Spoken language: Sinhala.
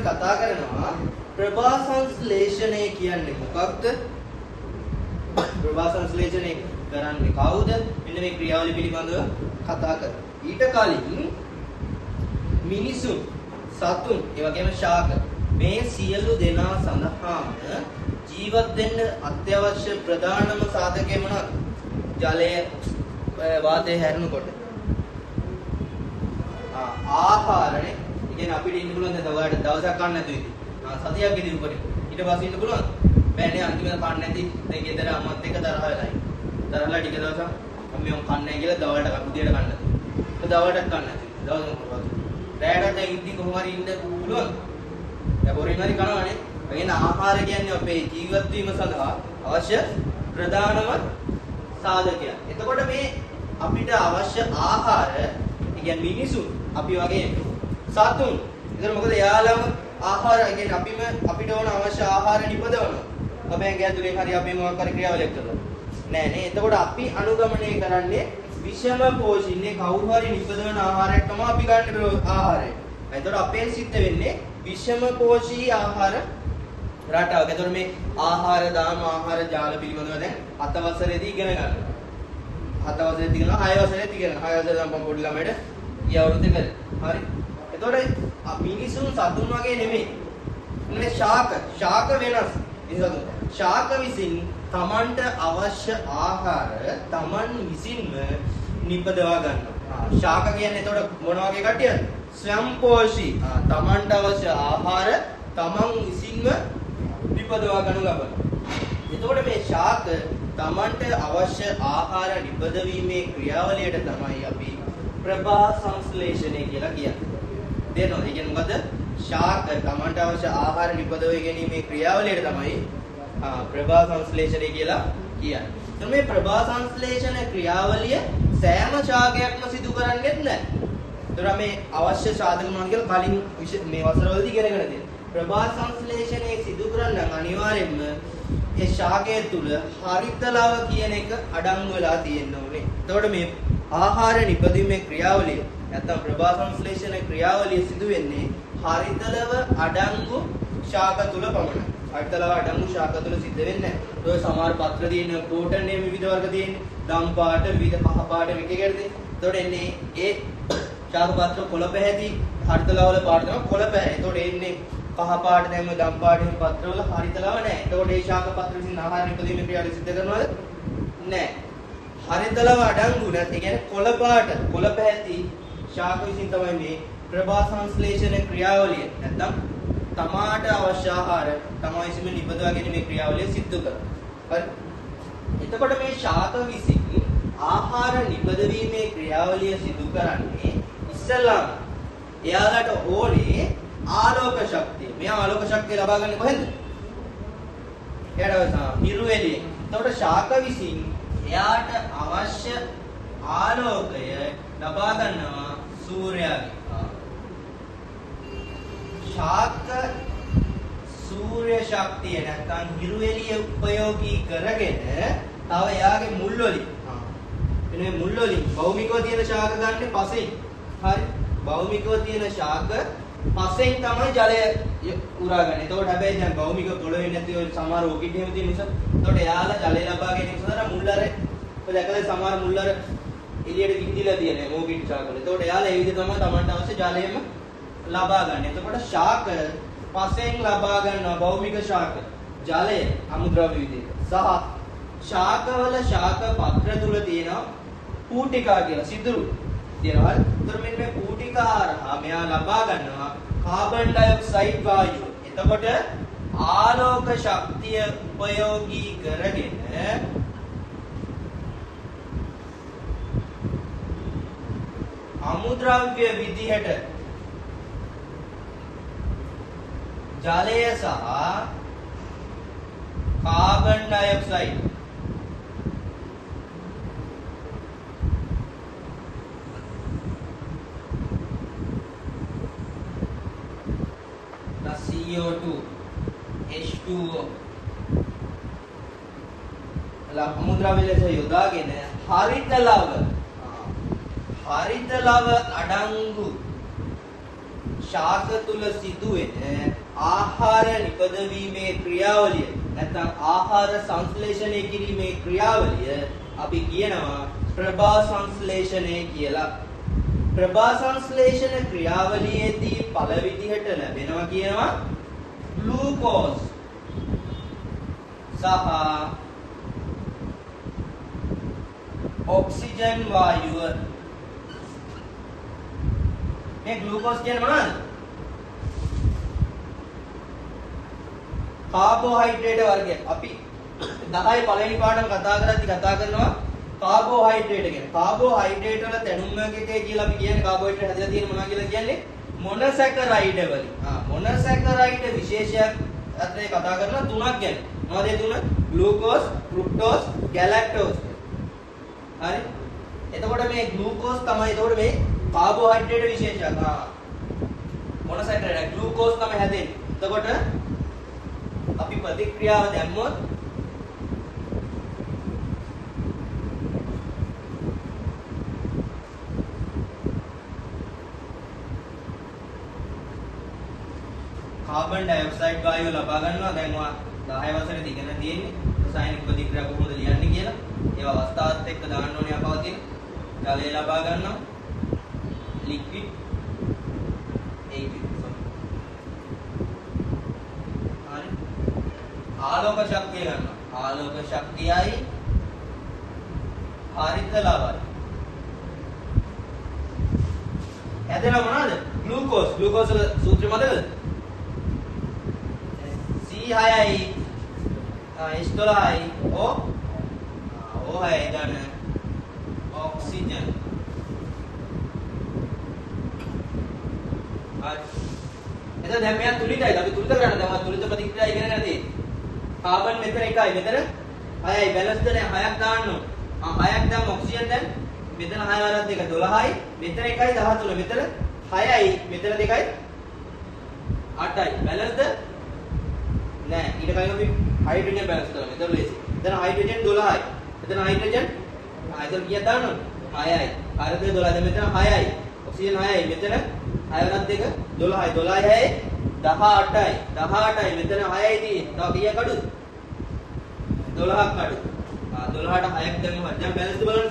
කතා කරනවා ප්‍රභා සංශ්ලේෂණය කියන්නේ මොකක්ද? ප්‍රභා සංශ්ලේෂණය කරන්නේ කවුද? මෙන්න මේ ක්‍රියාවලිය පිළිබඳව කතා කරමු. ඊට කලින් මිනිසුන්, සතුන්, ඒ වගේම ශාක මේ සියලු දෙනා සඳහාම ජීවත් වෙන්න අත්‍යවශ්‍ය ප්‍රධානම සාධකය මොනවද? ජලය, වාතය හැරෙනකොට ආහාරනේ. කියන්නේ අපිට ඉන්න පුළුවන් දැන් ඔයාලට දවසක් කන්න නැතුව ඉතින්. සතියක් ඉඳි උපරිම. ඊට පස්සේ ඉන්න පුළුවන්. බෑනේ අන්තිමට කන්න නැති. දැන් ගෙදර අම්මත් එක්ක තරහ වෙලා ඉන්න. තරහලා ටික දවසක් මම කන්නේ නැහැ කියලා දවල්ට උදේට කන්න නැති. ඒක දවල්ටත් කන්න නැති. දවසම කරවත්. රැයට දැන් ඉඳි කොහොම හරි ඉන්න පුළුවන්. දැන් බොරින් හරි කනවනේ. ඒ කියන්නේ ආහාර කියන්නේ අපේ ජීවත් වීම සඳහා අවශ්‍ය ප්‍රධානම සාධකයක්. එතකොට මේ අපිට අවශ්‍ය ආහාර, ඒ කියන්නේ මිනිසුන්, අපි වගේ සතුන්. ඒතර මොකද යාළම ආහාර, ඒ කියන්නේ අපිට ඕන අවශ්‍ය ආහාර නිපදවනවා. අපෙන් ගැතුලෙන් හරි අපි මොකක් හරි ක්‍රියාවලියක් කරනවා. නෑ නේ. එතකොට අපි අනුගමනය කරන්නේ විෂම පෝෂින්නේ කවුරු හරි නිපදවන ආහාරයක් තමයි අපි ගන්න ආහාරය. එතකොට අපෙන් සිද්ධ වෙන්නේ විෂම පෝෂී ආහාර රටාවක්. එතකොට මේ ආහාර දාම ආහාර ජාල පිළිබඳව දැන් 7 වසරේදී ඉගෙන ගන්නවා. 7 වසරේදී ඉගෙන 6 වසරේදී ඉගෙන 6 වසරේ නම් පොඩි ළමයිට ඊ අවුරුද්දේ කරේ. හරි. එතකොට මිනිසුන් සතුන් වගේ නෙමෙයි. මේ ශාක වෙනස්. ඉතින් ශාක විසින් තමන්ට අවශ්‍ය ආහාර තමන් විසින්ම නිපදවා ගන්නවා. ශාක කියන්නේ එතකොට මොන වගේ කට්ටියද? ස්වයංපෝෂී. තමන්ට අවශ්‍ය ආහාර තමන් විසින්ම නිපදවා ගනු ලබනවා. එතකොට මේ ශාක තමන්ට අවශ්‍ය ආහාර නිපදවීමේ ක්‍රියාවලියට තමයි අපි ප්‍රභා සංශ්ලේෂණය කියලා කියන්නේ. තේරෙනවද? ඒ කියන්නේ මොකද? ශාක තමන්ට අවශ්‍ය ආහාර නිපදව ගැනීමේ ක්‍රියාවලියට තමයි ප්‍රභා සංශ්ලේෂණය කියලා කියන්නේ. එතකොට මේ ප්‍රභා සංශ්ලේෂණ ක්‍රියාවලිය සෑම ශාකයක්ම සිදු කරන්නේ නැහැ. එතකොට මේ අවශ්‍ය සාධක මොනවද කියලා කලින් මේ වසරවලදී ඉගෙනගෙන තියෙනවා. ප්‍රභා සංශ්ලේෂණය සිදු කරන්න අනිවාර්යයෙන්ම ඒ ශාකය තුල හරිත ලව කියන එක අඩංගු වෙලා තියෙන්න ඕනේ. එතකොට මේ ආහාර නිපදීමේ ක්‍රියාවලිය නැත්නම් ප්‍රභා සංශ්ලේෂණ ක්‍රියාවලිය සිදු වෙන්නේ හරිත ලව අඩංගු ශාක තුල පමණයි. හරිත ලව අඩංගු ශාක තුල සිද්ධ වෙන්නේ නැහැ. ඔය සමහර පත්‍ර තියෙන ප්‍රෝටීන් නේ විවිධ වර්ග තියෙන්නේ. දම් පාට, විවිධ පහ පාට විකේකරද. එතකොට එන්නේ ඒ ශාක පත්‍ර කොළ පැහැති හරිත ලව වල පාට තමයි කොළ පැහැ. එතකොට එන්නේ කහ පාට දැන් ඔය දම් පාටින් පත්‍රවල හරිත ලව නැහැ. එතකොට මේ ශාක පත්‍ර විසින් ආහාර නිපදීමේ ක්‍රියාවලිය සිද්ධ කරනවද? නැහැ. හරිත ලව අඩංගු නැත්නම් කියන්නේ කොළ පාට, කොළ පැහැති ශාක විසින් තමයි මේ ප්‍රභා සංශ්ලේෂණ ක්‍රියාවලිය නැත්නම් තමාට අවශ්‍ය ආහාර තමයි විසින් නිපදවා ගැනීමේ ක්‍රියාවලිය සිදු කරනවා. හරි. එතකොට මේ ශාක විසින් ආහාර නිපදවීමේ ක්‍රියාවලිය සිදු කරන්නේ ඉස්සෙල්ලාම එයාලට ඕනේ ආලෝක ශක්තිය. මෙයා ආලෝක ශක්තිය ලබා ගන්නේ කොහෙන්ද? එයාට හිරු එළියෙන්. එතකොට ශාක විසින් එයාට අවශ්‍ය ආලෝකය ලබා ගන්නවා සූර්යාගෙන්. ශාක සූර්ය ශක්තිය නැත්නම් හිරු එළිය උපයෝගී කරගෙන තව එයාගේ මුල් වලින් එනේ මුල් වලින් භෞමිකව තියෙන ශාක ගන්න පසෙන්. හරි. භෞමිකව තියෙන ශාක පසෙන් තමයි ජලය උරාගන්නේ. එතකොට හැබැයි දැන් භෞමික පොළොවේ නැති ඔය සමහර ඕකිඩ් එහෙම තියෙන නිසා එතකොට එයාලා ජලය ලබා ගැනීම සඳහා මුල් අර ඔය දැකලා සමහර මුල් අර එළියට විහිදලා තියෙන ඕකිඩ් ශාකවල. එතකොට එයාලා ඒ විදිහට තමයි Tamanට අවශ්‍ය ජලයම ලබා ගන්න. එතකොට ශාක පසෙන් ලබා ගන්නවා භෞමික ශාක ජලය අමුද්‍රව්‍ය විදිහට. සහ ශාකවල ශාක පත්‍ර තුල තියෙන පූටිකා කියලා සිදුරු තියෙනවා. ඒතර මෙන්න මේ පූටිකා හරහා මෙයා ලබා ගන්නවා කාබන් ඩයොක්සයිඩ් වායුව. එතකොට ආලෝක ශක්තිය උපයෝගී කරගෙන අමුද්‍රව්‍ය විදිහට ජලය සහ කාබන් ඩයොක්සයිඩ් CO2 H2O අමුද්‍රව්‍ය ලෙස යොදාගෙන හරිත ලව අඩංගු ශාක තුල සිදුවෙන ආහාර නිපදවීමේ ක්‍රියාවලිය නැත්නම් ආහාර සංශ්ලේෂණය කිරීමේ ක්‍රියාවලිය අපි කියනවා ප්‍රභා සංශ්ලේෂණය කියලා. ප්‍රභා සංශ්ලේෂණ ක්‍රියාවලියේදී පළ විදිහට ලැබෙනවා කියනවා ග්ලූකෝස් සහ ඔක්සිජන් වායුව. මේ ග්ලූකෝස් කියන්නේ මොනවද? කාබෝහයිඩ්‍රේට් වර්ගයක්. අපි 10 පළවෙනි පාඩම කතා කරනවා කාබෝහයිඩ්‍රේට් ගැන. කාබෝහයිඩ්‍රේට් වල තැනුම් එකේ කියලා අපි කියන්නේ කාබෝහයිඩ්‍රේට් හැදලා තියෙන මොනවා කියලා කියන්නේ මොනොසැකරයිඩ් වලින්. මොනොසැකරයිඩ් විශේෂයක් අතරේ කතා කරනවා තුනක් ගැන. මොනවද ඒ තුන? ග්ලූකෝස්, ෆ්‍රුක්ටෝස්, ගැලැක්ටෝස්. හරි. එතකොට මේ ග්ලූකෝස් තමයි එතකොට මේ කාබෝහයිඩ්‍රේට් විශේෂයක්. මොනොසැකරයිඩ් ග්ලූකෝස් තමයි හැදෙන්නේ. එතකොට අපි ප්‍රතික්‍රියාව දැම්මොත් කාබන් ඩයොක්සයිඩ් වායුව ලබා ගන්නවා. දැන් ඔයා 10 වසරේදී ඉගෙන තියෙන්නේ රසායනික ප්‍රතික්‍රියා කොහොමද ලියන්නේ කියලා. ඒවා අවස්ථාවත් එක්ක දාන්න ඕනේ අපවතින. ජලය ලබා ගන්නවා. ලික්විඩ් හරි. ආලෝක ශක්තිය ගන්නවා. ආලෝක ශක්තියයි හරිත ලබයි. හැදෙනව මොනවද? ග්ලූකෝස්. ග්ලූකෝස් වල සූත්‍රය මතකද? C6යි H12යි O6යි ගන්න ඔක්සිජන්. හරි. එතන දැන් මෙයා තුලිතයි. අපි තුලිත කරන්න දැන් තුලිත ප්‍රතික්‍රියා ඉගෙන ගන්න තියෙන්නේ. කාබන් මෙතන 1යි මෙතන 6යි බැලන්ස්ද නැහැ 6ක් දාන්න ඕන. 6ක් දැම්ම ඔක්සිජන් දැන් මෙතන 6 වරක් දෙක 12යි මෙතන 1යි 13 මෙතන 6යි මෙතන 2යි 8යි බැලන්ස්ද නෑ. ඊට කලින් අපි හයිඩ්‍රජන් බැලන්ස් කරනවා. එතන ලේසි. එතන හයිඩ්‍රජන් 12යි. එතන හයිඩ්‍රජන් එතන කීයක් දාන්න ඕන? 6යි. හරිද 12. දැන් මෙතන 6යි. ඔක්සිජන් 6යි. මෙතන 6 වරක් දෙක 12යි. 12යි 18යි. 18යි. මෙතන 6යි තියෙන්නේ. තව කීයක් අඩුද? 12ක් අඩු. 12ට 6ක් දැම්මම දැන් බැලන්ස් බලන්න